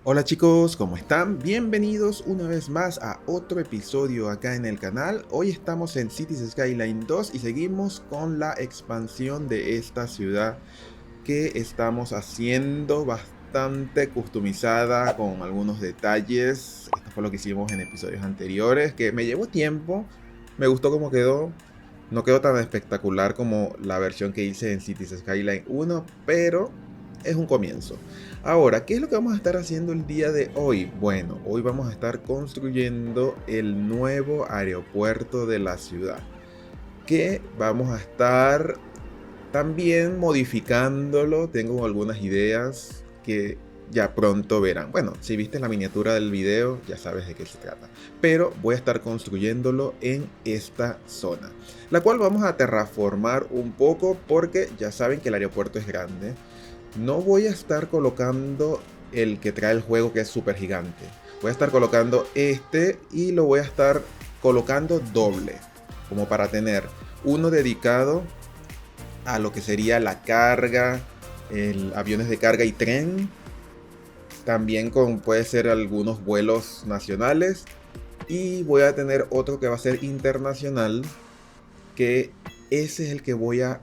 Hola chicos, ¿cómo están? Bienvenidos una vez más a otro episodio acá en el canal. Hoy estamos en Cities Skyline 2 y seguimos con la expansión de esta ciudad que estamos haciendo bastante customizada con algunos detalles. Esto fue lo que hicimos en episodios anteriores, que me llevó tiempo, me gustó cómo quedó. No quedó tan espectacular como la versión que hice en Cities Skyline 1, pero es un comienzo. Ahora, ¿qué es lo que vamos a estar haciendo el día de hoy? Bueno, hoy vamos a estar construyendo el nuevo aeropuerto de la ciudad, que vamos a estar también modificándolo. Tengo algunas ideas que ya pronto verán. Bueno, si viste la miniatura del video, ya sabes de qué se trata. Pero voy a estar construyéndolo en esta zona, la cual vamos a terraformar un poco porque ya saben que el aeropuerto es grande. No voy a estar colocando el que trae el juego, que es súper gigante. Voy a estar colocando este y lo voy a estar colocando doble, como para tener uno dedicado a lo que sería la carga, aviones de carga y tren. También con puede ser algunos vuelos nacionales. Y voy a tener otro que va a ser internacional, que ese es el que voy a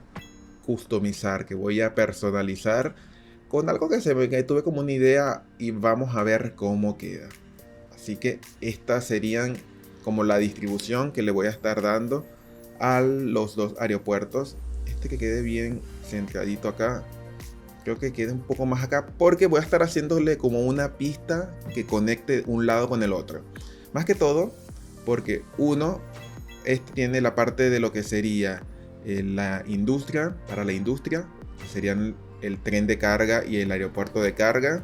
customizar, que voy a personalizar con algo que tuve como una idea y vamos a ver cómo queda. Así que estas serían como la distribución que le voy a estar dando a los dos aeropuertos. Este que quede bien centradito acá, creo que quede un poco más acá porque voy a estar haciéndole como una pista que conecte un lado con el otro. Más que todo porque uno este tiene la parte de lo que sería la industria, para la industria, que serían el tren de carga y el aeropuerto de carga.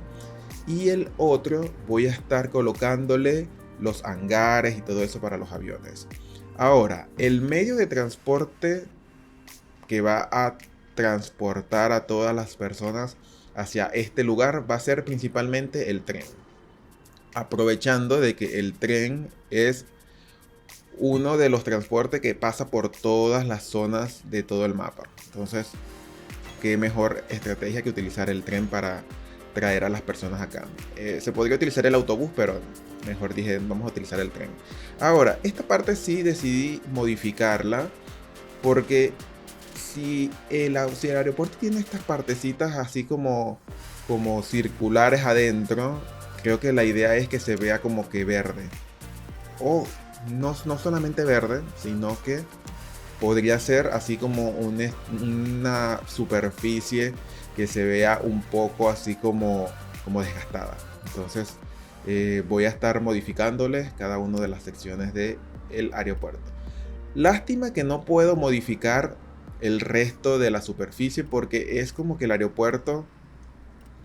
Y el otro voy a estar colocándole los hangares y todo eso para los aviones. Ahora, el medio de transporte que va a transportar a todas las personas hacia este lugar va a ser principalmente el tren. Aprovechando de que el tren es uno de los transportes que pasa por todas las zonas de todo el mapa. Entonces, qué mejor estrategia que utilizar el tren para traer a las personas acá. Se podría utilizar el autobús, pero mejor dije, vamos a utilizar el tren. Ahora, esta parte sí decidí modificarla porque si el aeropuerto tiene estas partecitas así como circulares adentro, creo que la idea es que se vea como que verde. O no solamente verde, sino que podría ser así como una superficie que se vea un poco así como desgastada. Entonces voy a estar modificándoles cada una de las secciones del aeropuerto. Lástima que no puedo modificar el resto de la superficie porque es como que el aeropuerto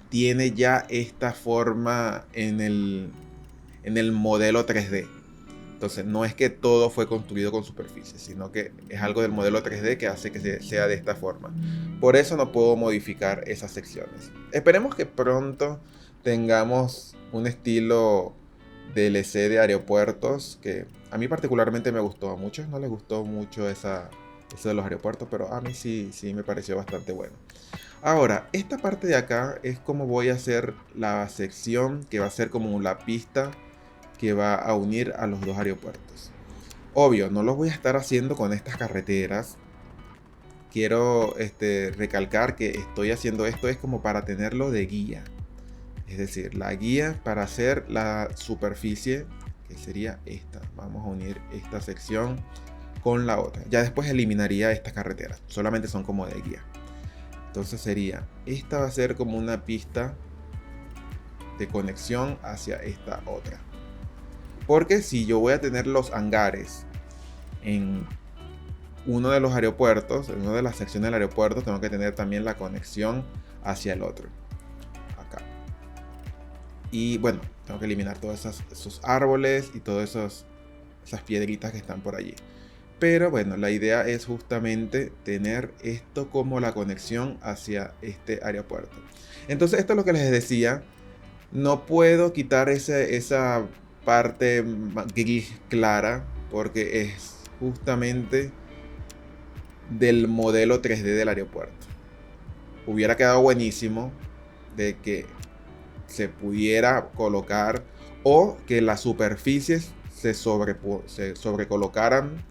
tiene ya esta forma en el modelo 3D. Entonces no es que todo fue construido con superficie, sino que es algo del modelo 3D que hace que sea de esta forma. Por eso no puedo modificar esas secciones. Esperemos que pronto tengamos un estilo DLC de aeropuertos que a mí particularmente me gustó. A muchos no les gustó mucho eso de los aeropuertos, pero a mí sí me pareció bastante bueno. Ahora, esta parte de acá es como voy a hacer la sección que va a ser como la pista que va a unir a los dos aeropuertos. Obvio, no lo voy a estar haciendo con estas carreteras. Quiero recalcar que estoy haciendo esto es como para tenerlo de guía. Es decir, la guía para hacer la superficie, que sería esta. Vamos a unir esta sección con la otra. Ya después eliminaría estas carreteras. Solamente son como de guía. Entonces sería, esta va a ser como una pista de conexión hacia esta otra. Porque si yo voy a tener los hangares en uno de los aeropuertos, en una de las secciones del aeropuerto, tengo que tener también la conexión hacia el otro. Acá. Y bueno, tengo que eliminar todos esos árboles y todas esas piedritas que están por allí. Pero bueno, la idea es justamente tener esto como la conexión hacia este aeropuerto. Entonces esto es lo que les decía. No puedo quitar esa parte gris clara porque es justamente del modelo 3D del aeropuerto. Hubiera quedado buenísimo de que se pudiera colocar, o que las superficies se sobrecolocaran,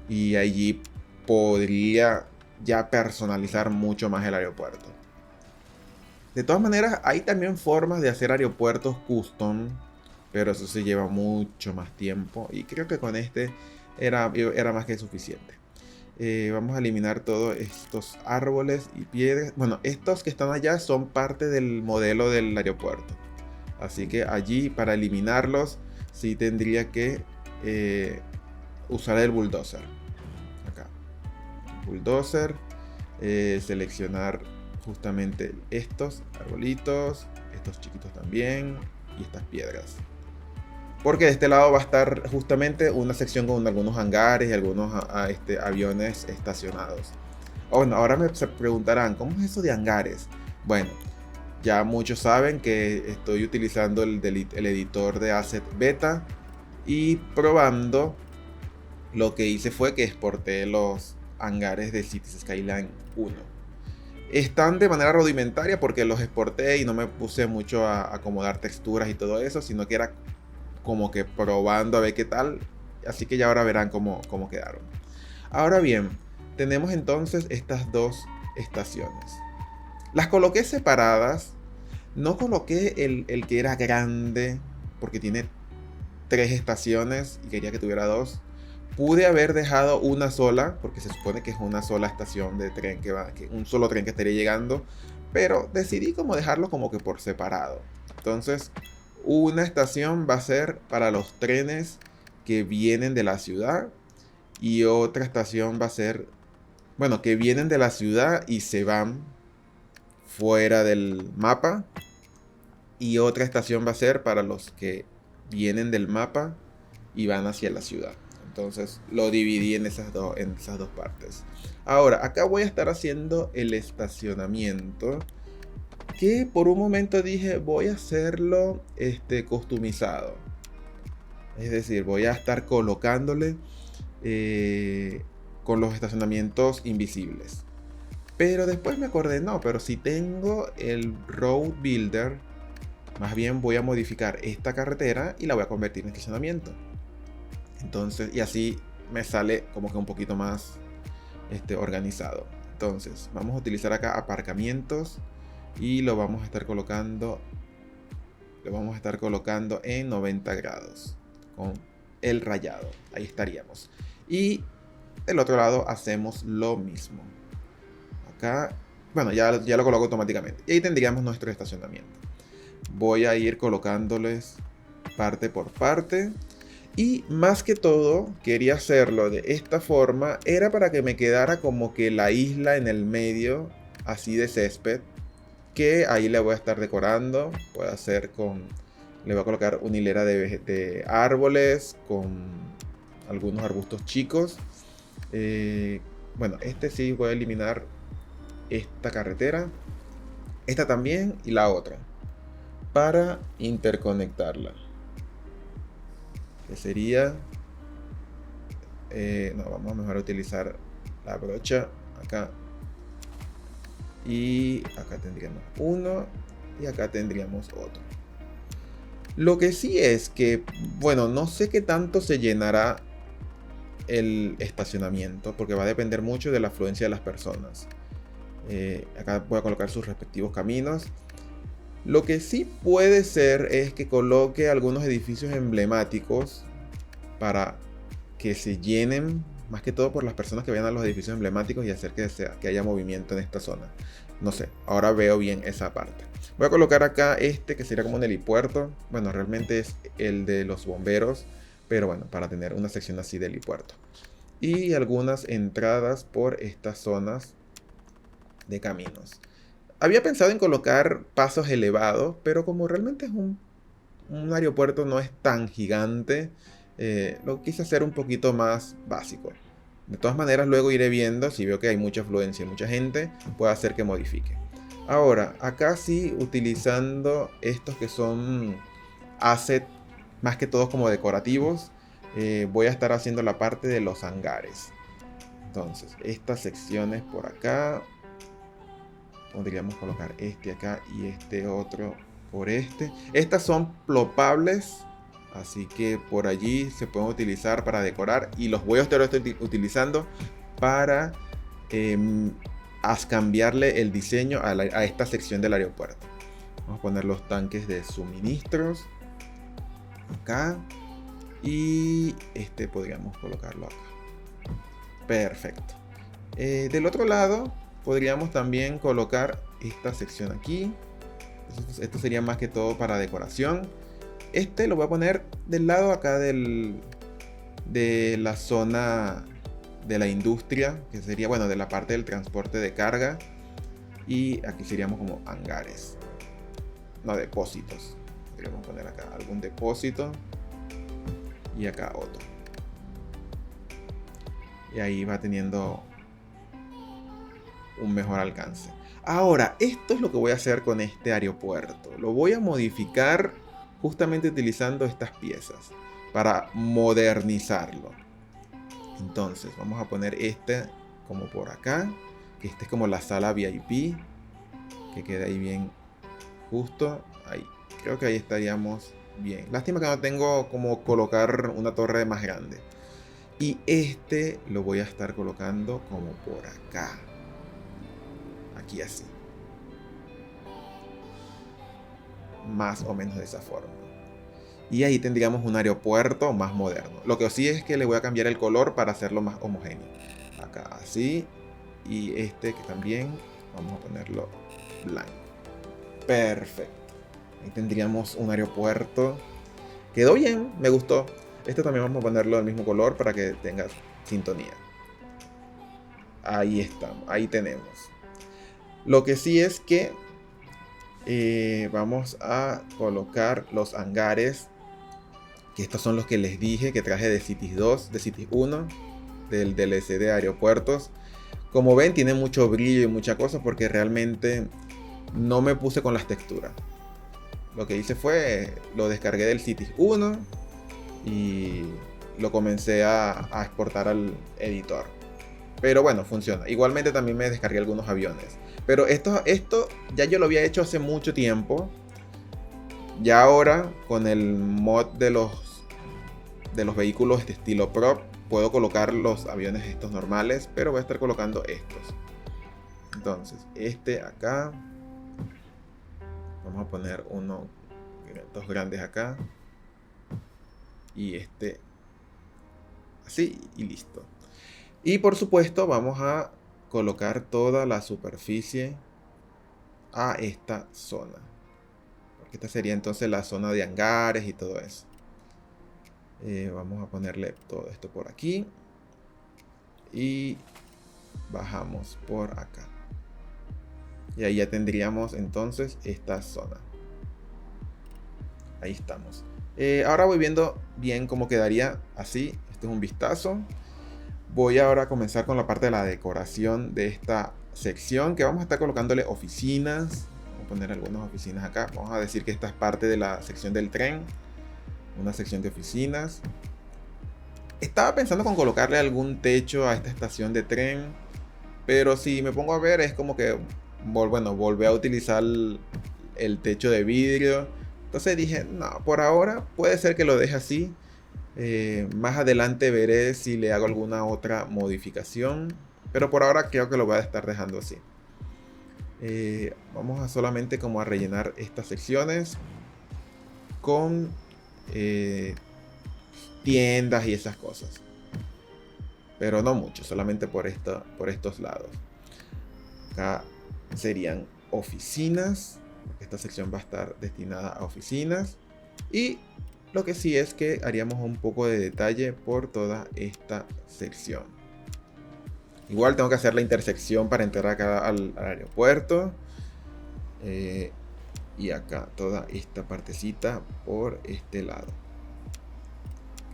y allí podría ya personalizar mucho más el aeropuerto. De todas maneras, hay también formas de hacer aeropuertos custom, pero eso se lleva mucho más tiempo, y creo que con este era más que suficiente. Vamos a eliminar todos estos árboles y piedras. Bueno, estos que están allá son parte del modelo del aeropuerto, así que allí, para eliminarlos, sí tendría que usar el bulldozer. Acá, bulldozer, seleccionar justamente estos arbolitos, estos chiquitos también, y estas piedras, porque de este lado va a estar justamente una sección con algunos hangares y algunos aviones estacionados. Bueno, ahora se preguntarán, ¿cómo es eso de hangares? Bueno, ya muchos saben que estoy utilizando el editor de Asset Beta, y probando, lo que hice fue que exporté los hangares de Cities Skyline 1. Están de manera rudimentaria porque los exporté y no me puse mucho a acomodar texturas y todo eso, sino que era como que probando a ver qué tal. Así que ya ahora verán cómo quedaron. Ahora bien, tenemos entonces estas dos estaciones. Las coloqué separadas. No coloqué el que era grande, porque tiene 3 estaciones y quería que tuviera 2. Pude haber dejado una sola, porque se supone que es una sola estación de tren que un solo tren que estaría llegando, pero decidí como dejarlo como que por separado. Entonces, una estación va a ser para los trenes que vienen de la ciudad, y otra estación va a ser, bueno, que vienen de la ciudad y se van fuera del mapa, y otra estación va a ser para los que vienen del mapa y van hacia la ciudad. Entonces lo dividí en esas dos partes. Ahora, acá voy a estar haciendo el estacionamiento, que por un momento dije voy a hacerlo customizado. Es decir, voy a estar colocándole con los estacionamientos invisibles. Pero después me acordé, no, pero si tengo el Road Builder, más bien voy a modificar esta carretera y la voy a convertir en estacionamiento. Entonces, y así me sale como que un poquito más organizado. Entonces, vamos a utilizar acá aparcamientos, y lo vamos a estar colocando en 90 grados con el rayado. Ahí estaríamos. Y del otro lado hacemos lo mismo. Acá, bueno, ya lo coloco automáticamente. Y ahí tendríamos nuestro estacionamiento. Voy a ir colocándoles parte por parte. Y más que todo, quería hacerlo de esta forma. Era para que me quedara como que la isla en el medio, así de césped, que ahí le voy a estar decorando. Voy a hacer le voy a colocar una hilera de árboles con algunos arbustos chicos. Bueno, sí voy a eliminar esta carretera, esta también, y la otra, para interconectarla, que sería no, vamos a mejor utilizar la brocha acá, y acá tendríamos uno y acá tendríamos otro. Lo que sí es que, bueno, no sé qué tanto se llenará el estacionamiento, porque va a depender mucho de la afluencia de las personas. Acá voy a colocar sus respectivos caminos. Lo que sí puede ser es que coloque algunos edificios emblemáticos para que se llenen, más que todo por las personas que vayan a los edificios emblemáticos, y hacer que haya movimiento en esta zona. No sé, ahora veo bien esa parte. Voy a colocar acá que sería como un helipuerto. Bueno, realmente es el de los bomberos, pero bueno, para tener una sección así de helipuerto. Y algunas entradas por estas zonas de caminos. Había pensado en colocar pasos elevados, pero como realmente es un aeropuerto, no es tan gigante, lo quise hacer un poquito más básico. De todas maneras, luego iré viendo, si veo que hay mucha afluencia y mucha gente, puedo hacer que modifique. Ahora, acá sí, utilizando estos que son asset, más que todos como decorativos, voy a estar haciendo la parte de los hangares. Entonces, estas secciones por acá, podríamos colocar acá y otro por este. Estas son plopables, así que por allí se pueden utilizar para decorar. Y los voy a estar utilizando para cambiarle el diseño a esta sección del aeropuerto. Vamos a poner los tanques de suministros acá. Y este podríamos colocarlo acá. Perfecto. Del otro lado podríamos también colocar esta sección aquí. Esto sería más que todo para decoración. Este lo voy a poner del lado acá de la zona de la industria, que sería, bueno, de la parte del transporte de carga. Y aquí seríamos como hangares. No, depósitos. Podríamos poner acá algún depósito. Y acá otro. Y ahí va teniendo un mejor alcance. Ahora, esto es lo que voy a hacer con este aeropuerto. Lo voy a modificar justamente utilizando estas piezas para modernizarlo. Entonces, vamos a poner este como por acá. Que este es como la sala VIP. Que quede ahí bien justo. Ahí. Creo que ahí estaríamos bien. Lástima que no tengo como colocar una torre más grande. Y este lo voy a estar colocando como por acá. Aquí así. Más o menos de esa forma. Y ahí tendríamos un aeropuerto más moderno. Lo que sí es que le voy a cambiar el color para hacerlo más homogéneo. Acá así. Y este que también vamos a ponerlo blanco. Perfecto. Ahí tendríamos un aeropuerto. Quedó bien, me gustó. Este también vamos a ponerlo del mismo color para que tenga sintonía. Ahí estamos, ahí tenemos. Lo que sí es que vamos a colocar los hangares. Que estos son los que les dije que traje de Cities 2, de Cities 1, del DLC de aeropuertos. Como ven, tiene mucho brillo y mucha cosa porque realmente no me puse con las texturas. Lo que hice fue, lo descargué del Cities 1 y lo comencé a exportar al editor. Pero bueno, funciona. Igualmente también me descargué algunos aviones. Pero esto ya yo lo había hecho hace mucho tiempo. Ya ahora, con el mod de los vehículos de estilo prop, puedo colocar los aviones estos normales, pero voy a estar colocando estos. Entonces, este acá. Vamos a poner dos grandes acá. Y este así y listo. Y por supuesto vamos a colocar toda la superficie a esta zona. Porque esta sería entonces la zona de hangares y todo eso. Vamos a ponerle todo esto por aquí. Y bajamos por acá. Y ahí ya tendríamos entonces esta zona. Ahí estamos. Ahora voy viendo bien cómo quedaría así. Este es un vistazo. Voy ahora a comenzar con la parte de la decoración de esta sección, que vamos a estar colocándole oficinas. Vamos a poner algunas oficinas acá. Vamos a decir que esta es parte de la sección del tren. Una sección de oficinas. Estaba pensando con colocarle algún techo a esta estación de tren. Pero si me pongo a ver es como que volví a utilizar el techo de vidrio. Entonces dije, no, por ahora puede ser que lo deje así. Más adelante veré si le hago alguna otra modificación. Pero por ahora creo que lo voy a estar dejando así. Vamos a solamente como a rellenar estas secciones con tiendas y esas cosas. Pero no mucho, solamente por estos lados. Acá serían oficinas. Esta sección va a estar destinada a oficinas. Y lo que sí es que haríamos un poco de detalle por toda esta sección. Igual tengo que hacer la intersección para entrar acá al aeropuerto. Y acá toda esta partecita por este lado.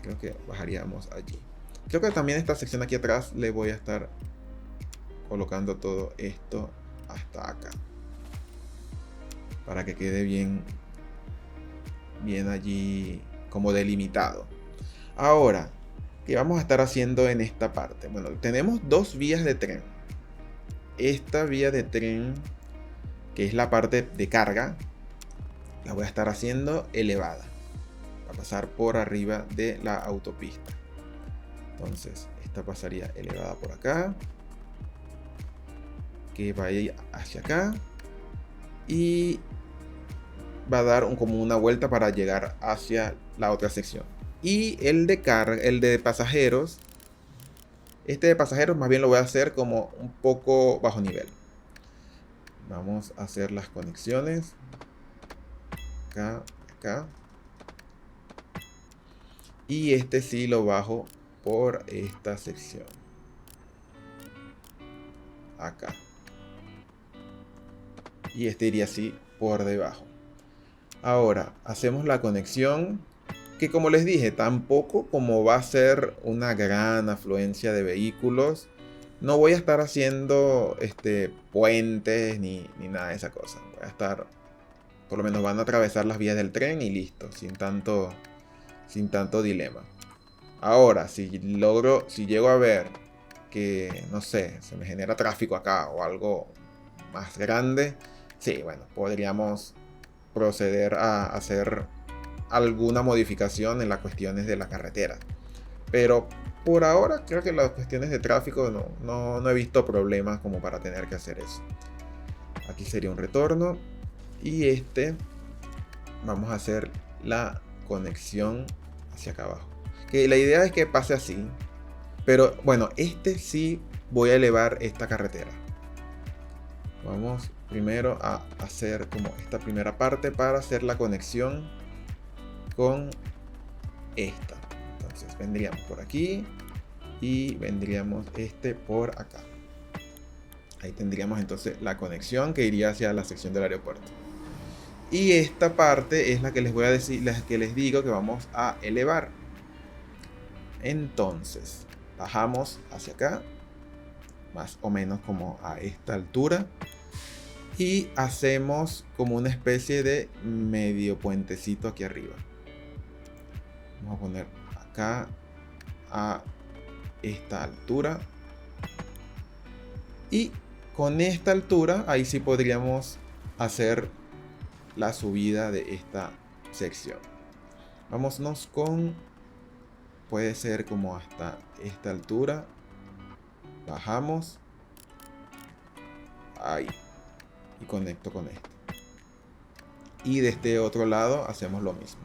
Creo que bajaríamos allí. Creo que también esta sección aquí atrás le voy a estar colocando todo esto hasta acá. Para que quede bien allí como delimitado. Ahora, ¿qué vamos a estar haciendo en esta parte? Bueno, tenemos dos vías de tren. Esta vía de tren, que es la parte de carga, la voy a estar haciendo elevada. Va a pasar por arriba de la autopista. Entonces, esta pasaría elevada por acá. Que va a ir hacia acá. Y va a dar como una vuelta para llegar hacia la otra sección. Y el de pasajeros. Este de pasajeros más bien lo voy a hacer como un poco bajo nivel. Vamos a hacer las conexiones. Acá, acá. Y este sí lo bajo por esta sección. Acá. Y este iría así por debajo. Ahora, hacemos la conexión. Que como les dije, tampoco como va a ser una gran afluencia de vehículos. No voy a estar haciendo puentes ni nada de esa cosa. Voy a estar, por lo menos van a atravesar las vías del tren y listo, sin tanto dilema. Ahora, si llego a ver que, no sé, se me genera tráfico acá o algo más grande, sí, bueno, podríamos proceder a hacer alguna modificación en las cuestiones de la carretera. Pero por ahora creo que las cuestiones de tráfico no he visto problemas como para tener que hacer eso. Aquí sería un retorno. Y vamos a hacer la conexión hacia acá abajo. Que la idea es que pase así. Pero bueno, sí voy a elevar esta carretera. Vamos primero a hacer como esta primera parte para hacer la conexión con esta. Entonces vendríamos por aquí y vendríamos por acá. Ahí tendríamos entonces la conexión que iría hacia la sección del aeropuerto. Y esta parte es la que les voy a decir, la que les digo que vamos a elevar. Entonces bajamos hacia acá, más o menos como a esta altura, y hacemos como una especie de medio puentecito aquí arriba. Vamos a poner acá a esta altura. Y con esta altura, ahí sí podríamos hacer la subida de esta sección. Vámonos con... Puede ser como hasta esta altura. Bajamos. Ahí. Y conecto con esto. Y de este otro lado hacemos lo mismo.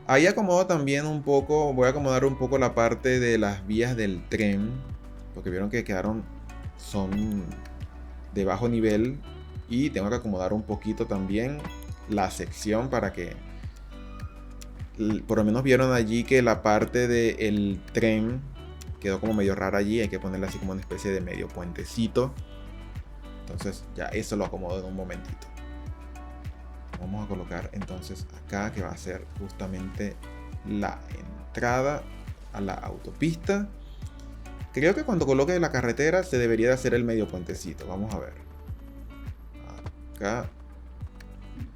Ahí acomodo también un poco, voy a acomodar un poco la parte de las vías del tren, porque vieron que son de bajo nivel, y tengo que acomodar un poquito también la sección para que, por lo menos vieron allí que la parte del tren quedó como medio rara allí, hay que ponerle así como una especie de medio puentecito. Entonces ya eso lo acomodo en un momentito. Vamos a colocar entonces acá, que va a ser justamente la entrada a la autopista. Creo que cuando coloque la carretera se debería de hacer el medio puentecito. Vamos a ver. Acá.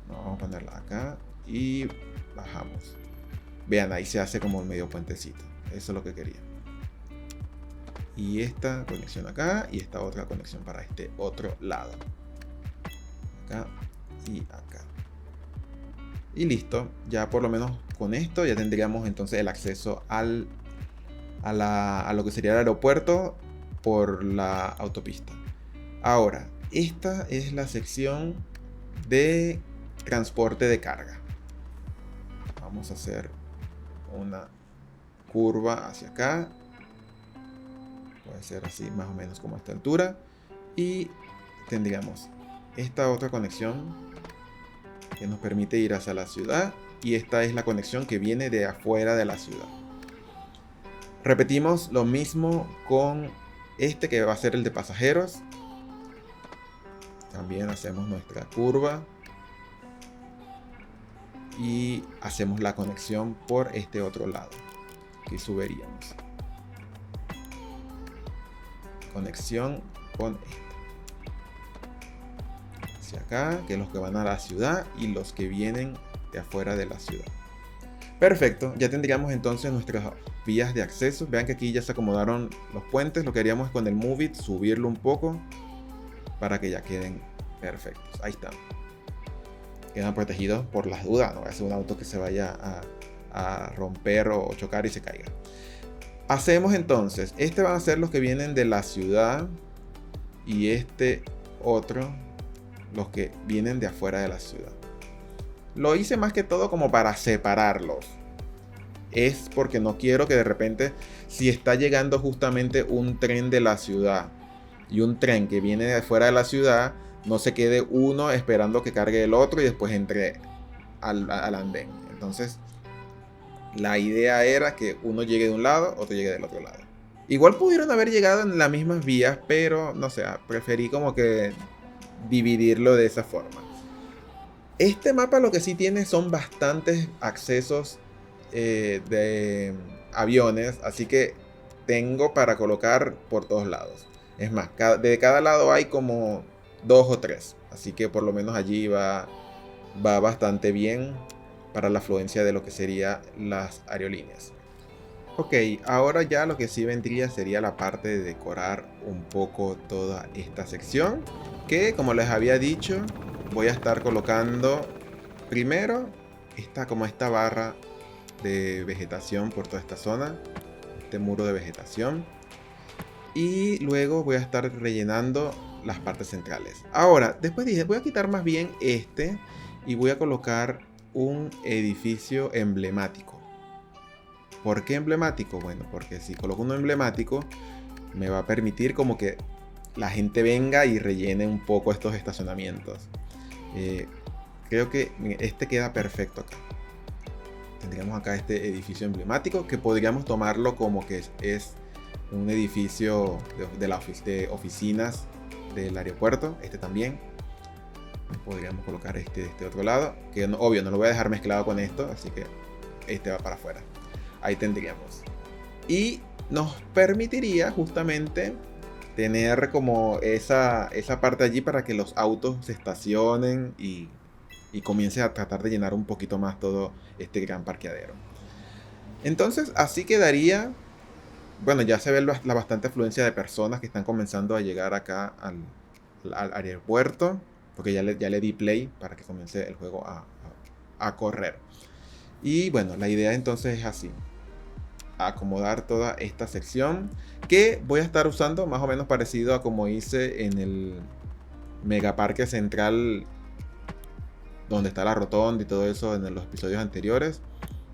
Vamos a ponerla acá. Y bajamos. Vean, ahí se hace como el medio puentecito. Eso es lo que quería. Y esta conexión acá. Y esta otra conexión para este otro lado. Acá y acá. Y listo, ya por lo menos con esto ya tendríamos entonces el acceso a lo que sería el aeropuerto por la autopista. Ahora, esta es la sección de transporte de carga. Vamos a hacer una curva hacia acá. Puede ser así más o menos como a esta altura. Y tendríamos esta otra conexión que nos permite ir hacia la ciudad, y esta es la conexión que viene de afuera de la ciudad. Repetimos lo mismo con que va a ser el de pasajeros. También hacemos nuestra curva y hacemos la conexión por este otro lado. Aquí subiríamos. Conexión con acá, que los que van a la ciudad y los que vienen de afuera de la ciudad. Perfecto, ya tendríamos entonces nuestras vías de acceso. Vean que aquí ya se acomodaron los puentes. Lo que haríamos es con el Move It subirlo un poco para que ya queden perfectos. Ahí están. quedan protegidos por las dudas. No va a ser un auto que se vaya a romper o chocar y se caiga. Hacemos entonces, van a ser los que vienen de la ciudad y este otro, los que vienen de afuera de la ciudad. Lo hice más que todo como para separarlos. Es porque no quiero que de repente, si está llegando justamente un tren de la ciudad y un tren que viene de afuera de la ciudad, no se quede uno esperando que cargue el otro y después entre al andén. Entonces, la idea era que uno llegue de un lado, otro llegue del otro lado. Igual pudieron haber llegado en las mismas vías, pero no sé, preferí como que dividirlo de esa forma. Este mapa lo que sí tiene son bastantes accesos de aviones, así que tengo para colocar por todos lados. Es más, de cada lado hay como 2 o 3, así que por lo menos allí va bastante bien para la afluencia de lo que serían las aerolíneas. Ok, ahora ya lo que sí vendría sería la parte de decorar un poco toda esta sección, que como les había dicho, voy a estar colocando primero esta barra de vegetación por toda esta zona, este muro de vegetación, y luego voy a estar rellenando las partes centrales. Ahora, después dije, voy a quitar más bien y voy a colocar un edificio emblemático. ¿Por qué emblemático? Bueno, porque si coloco uno emblemático me va a permitir como que la gente venga y rellene un poco estos estacionamientos. Creo que este queda perfecto acá. Tendríamos acá este edificio emblemático que podríamos tomarlo como que es un edificio de oficinas del aeropuerto. Este también. Podríamos colocar este de este otro lado, que obvio no lo voy a dejar mezclado con esto, así que este va para afuera. Ahí tendríamos. Y nos permitiría justamente tener como esa parte allí para que los autos se estacionen y comience a tratar de llenar un poquito más todo este gran parqueadero. Entonces así quedaría. Bueno, ya se ve la bastante afluencia de personas que están comenzando a llegar acá al aeropuerto, porque ya le di play para que comience el juego a correr. Y bueno, la idea entonces es así: acomodar toda esta sección, que voy a estar usando más o menos parecido a como hice en el megaparque central, donde está la rotonda y todo eso en los episodios anteriores.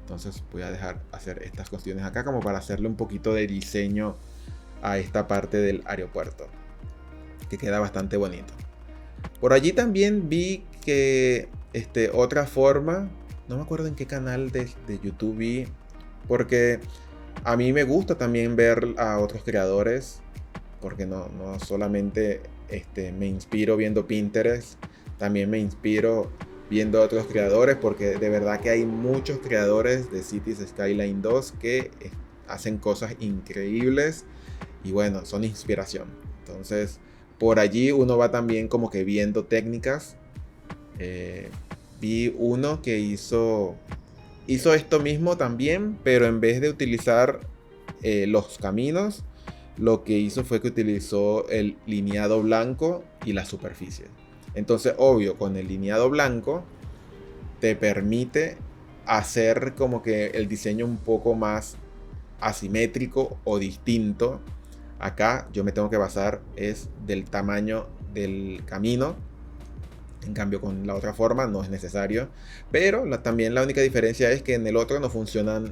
Entonces voy a dejar hacer estas cuestiones acá como para hacerle un poquito de diseño a esta parte del aeropuerto, que queda bastante bonito. Por allí también vi que otra forma, no me acuerdo en qué canal de YouTube vi, porque a mí me gusta también ver a otros creadores, porque no solamente me inspiro viendo Pinterest, también me inspiro viendo a otros creadores, porque de verdad que hay muchos creadores de Cities Skyline 2 que hacen cosas increíbles y bueno, son inspiración. Entonces por allí uno va también como que viendo técnicas. Vi uno que hizo esto mismo también, pero en vez de utilizar los caminos, lo que hizo fue que utilizó el lineado blanco y la superficie. Entonces, obvio, con el lineado blanco te permite hacer como que el diseño un poco más asimétrico o distinto. Acá yo me tengo que basar es del tamaño del camino. En cambio con la otra forma no es necesario. Pero también la única diferencia es que en el otro no funciona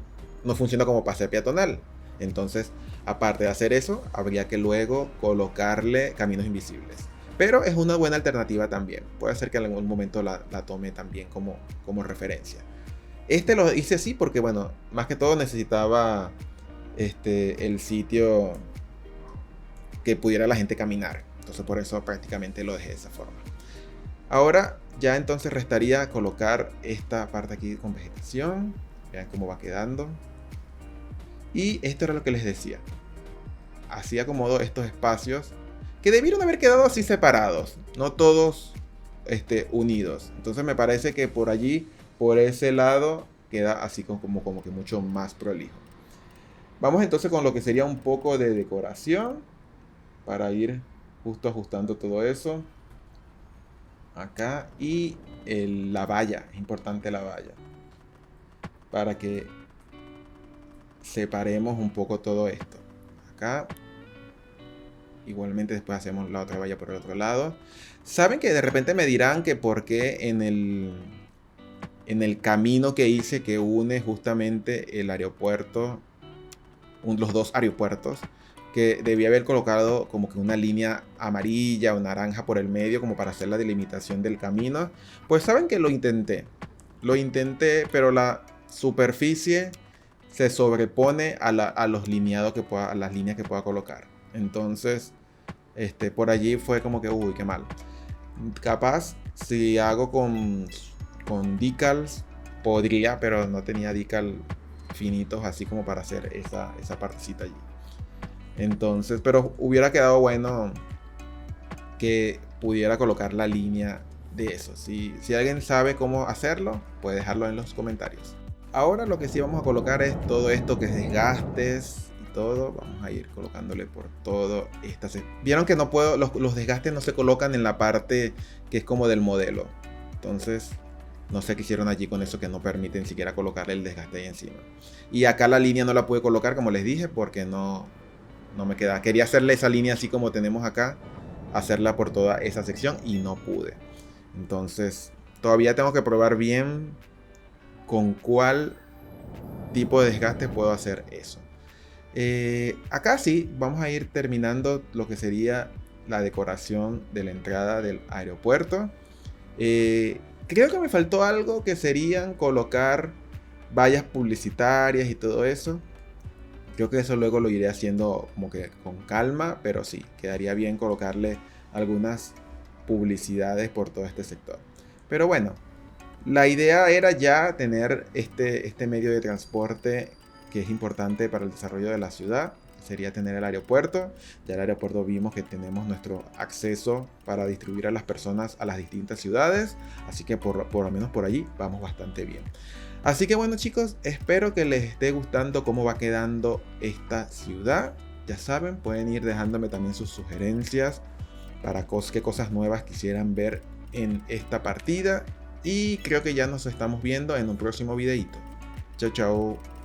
como pase peatonal. Entonces, aparte de hacer eso, habría que luego colocarle caminos invisibles. Pero es una buena alternativa también. Puede ser que en algún momento la tome también como referencia. Lo hice así porque, bueno, más que todo necesitaba el sitio que pudiera la gente caminar. Entonces por eso prácticamente lo dejé de esa forma. Ahora ya entonces restaría colocar esta parte aquí con vegetación. Vean cómo va quedando. Y esto era lo que les decía. Así acomodo estos espacios que debieron haber quedado así separados, no todos unidos. Entonces me parece que por allí, por ese lado, queda así como que mucho más prolijo. Vamos entonces con lo que sería un poco de decoración para ir justo ajustando todo eso acá. Y la valla. Es importante la valla. Para que separemos un poco todo esto. Acá. Igualmente después hacemos la otra valla por el otro lado. Saben que de repente me dirán que por qué en el camino que hice que une justamente el aeropuerto, los dos aeropuertos, que debía haber colocado como que una línea amarilla o naranja por el medio como para hacer la delimitación del camino. Pues saben que lo intenté. Lo intenté, pero la superficie se sobrepone a los lineados que pueda, a las líneas que pueda colocar. Entonces, por allí fue como que, uy, qué mal. Capaz, si hago con decals, podría, pero no tenía decal finitos así como para hacer esa partecita allí. Entonces, pero hubiera quedado bueno que pudiera colocar la línea de eso. Si alguien sabe cómo hacerlo, puede dejarlo en los comentarios. Ahora lo que sí vamos a colocar es todo esto que es desgastes y todo. Vamos a ir colocándole por todo esta. Vieron que no puedo, los desgastes no se colocan en la parte que es como del modelo. Entonces, no sé qué hicieron allí con eso que no permiten ni siquiera colocarle el desgaste ahí encima. Y acá la línea no la pude colocar como les dije porque no me queda. Quería hacerle esa línea así como tenemos acá, hacerla por toda esa sección y no pude. Entonces todavía tengo que probar bien con cuál tipo de desgaste puedo hacer eso. Acá sí vamos a ir terminando lo que sería la decoración de la entrada del aeropuerto. Creo que me faltó algo que serían colocar vallas publicitarias y todo eso. Creo que eso luego lo iré haciendo como que con calma, pero sí, quedaría bien colocarle algunas publicidades por todo este sector. Pero bueno, la idea era ya tener este medio de transporte que es importante para el desarrollo de la ciudad. Sería tener el aeropuerto. Ya el aeropuerto vimos que tenemos nuestro acceso para distribuir a las personas a las distintas ciudades. Así que por lo menos por allí vamos bastante bien. Así que bueno chicos, espero que les esté gustando cómo va quedando esta ciudad. Ya saben, pueden ir dejándome también sus sugerencias para qué cosas nuevas quisieran ver en esta partida. Y creo que ya nos estamos viendo en un próximo videito. Chao, chao.